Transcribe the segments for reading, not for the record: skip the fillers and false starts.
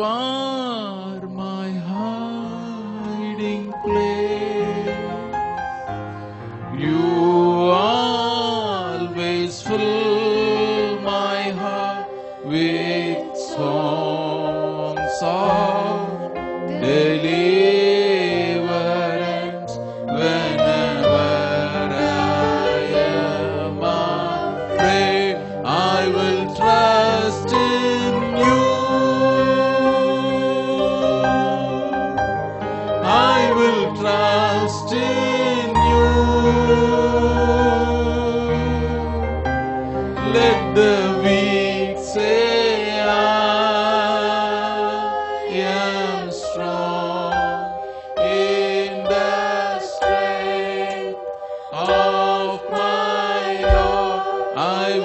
are my hiding place. You always fill my heart with songs of deliverance. Whenever I am afraid, I will trust in you. I will trust in you. Let the weak say I am strong in the strength of my Lord. I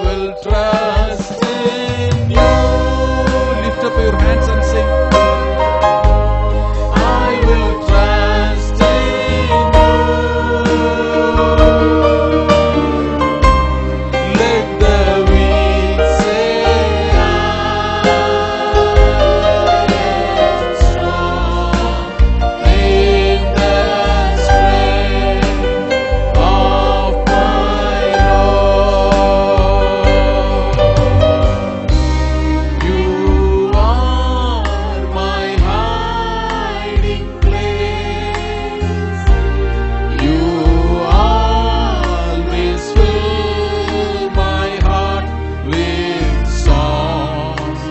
will trust in you. Lift up your hands and sing. I will trust in you. Let the weak say I am strong in the strength of my Lord. You are my hiding place. You always fill my heart with songs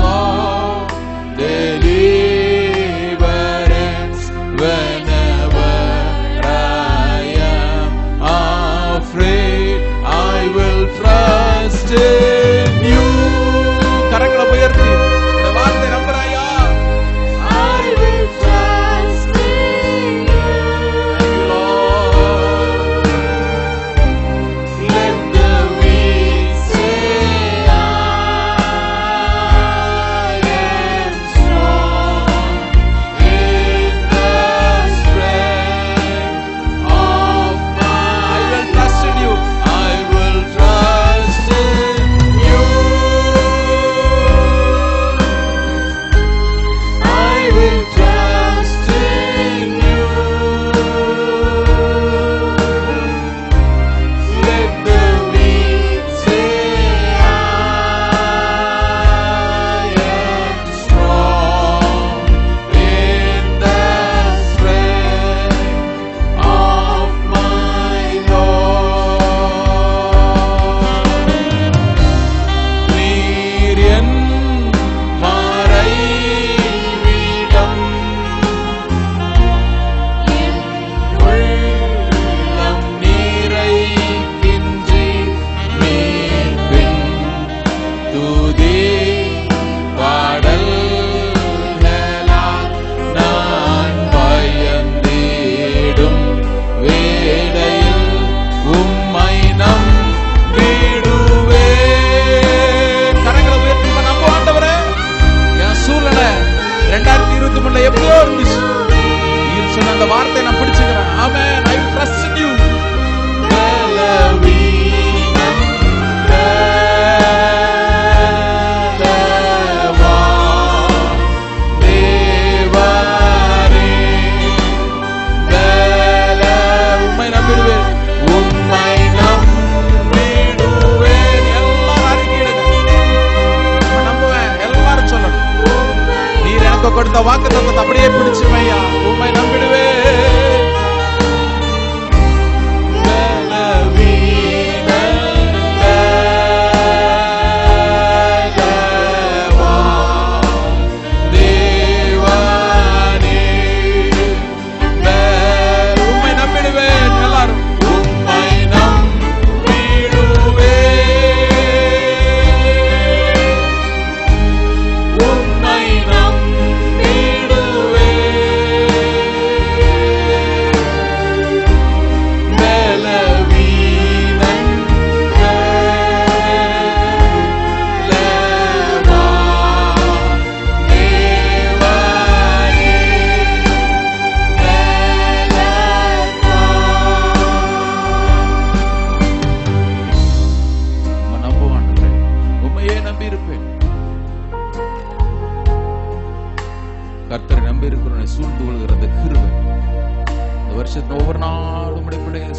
of deliverance. Whenever I am afraid, I will trust in you. கரங்களை உயர்த்தி இந்த வார்த்தை நம்புறாயா? I will trust in you. Lord, let the weak say I am strong in the strength of my. I will trust in you. I will trust in you. I will trust in you. Let the weak say I am strong in the strength of my Lord. நீர் என் மறைவிடம், உள்ளம் நிறைக்கின்றீர். மீட்பின் துதி பாடல்களால் நான் பயந்திடும் வேளையில் உம்மை நம்பிடுவேன். கரங்களை உயர்த்தி நம்ம ஆண்டவரே, என் சூழ்நிலை 2023 எப்படியோ இருந்துச்சு. நீர் சொன்ன அந்த வார்த்தை நான் பிடிச்சுக்கிறேன். ஆமென். I will trust in you. பலவீனன் பலவான் தேவரே, உம்மை நம்பிடுவேன். உம்மை நம்பிடுவேன். எல்லாரும் அறிக்கையிடுங்க. உம்மை நம்புவேன். எல்லாரும் சொல்லணும். நீர் எனக்கு கொடுத்த வாக்குத்தத்தத்தை அப்படியே பிடிச்சுமையா. உம்மை நம்பிடுவேன். பலவீனன் பலவான் தேவனே, உம்மை நம்பிடுவேன். எல்லாரும் உம்மை நம்பிடுவேன். உம்மை நம்பிடுவேன். கர்த்தரை நம்பி இருக்கிறவனை சூழ்ந்து கொள்கிற அந்த கிருபை இந்த வருஷத்துல ஒவ்வொரு நாளும் உம்முடைய பிள்ளைகளை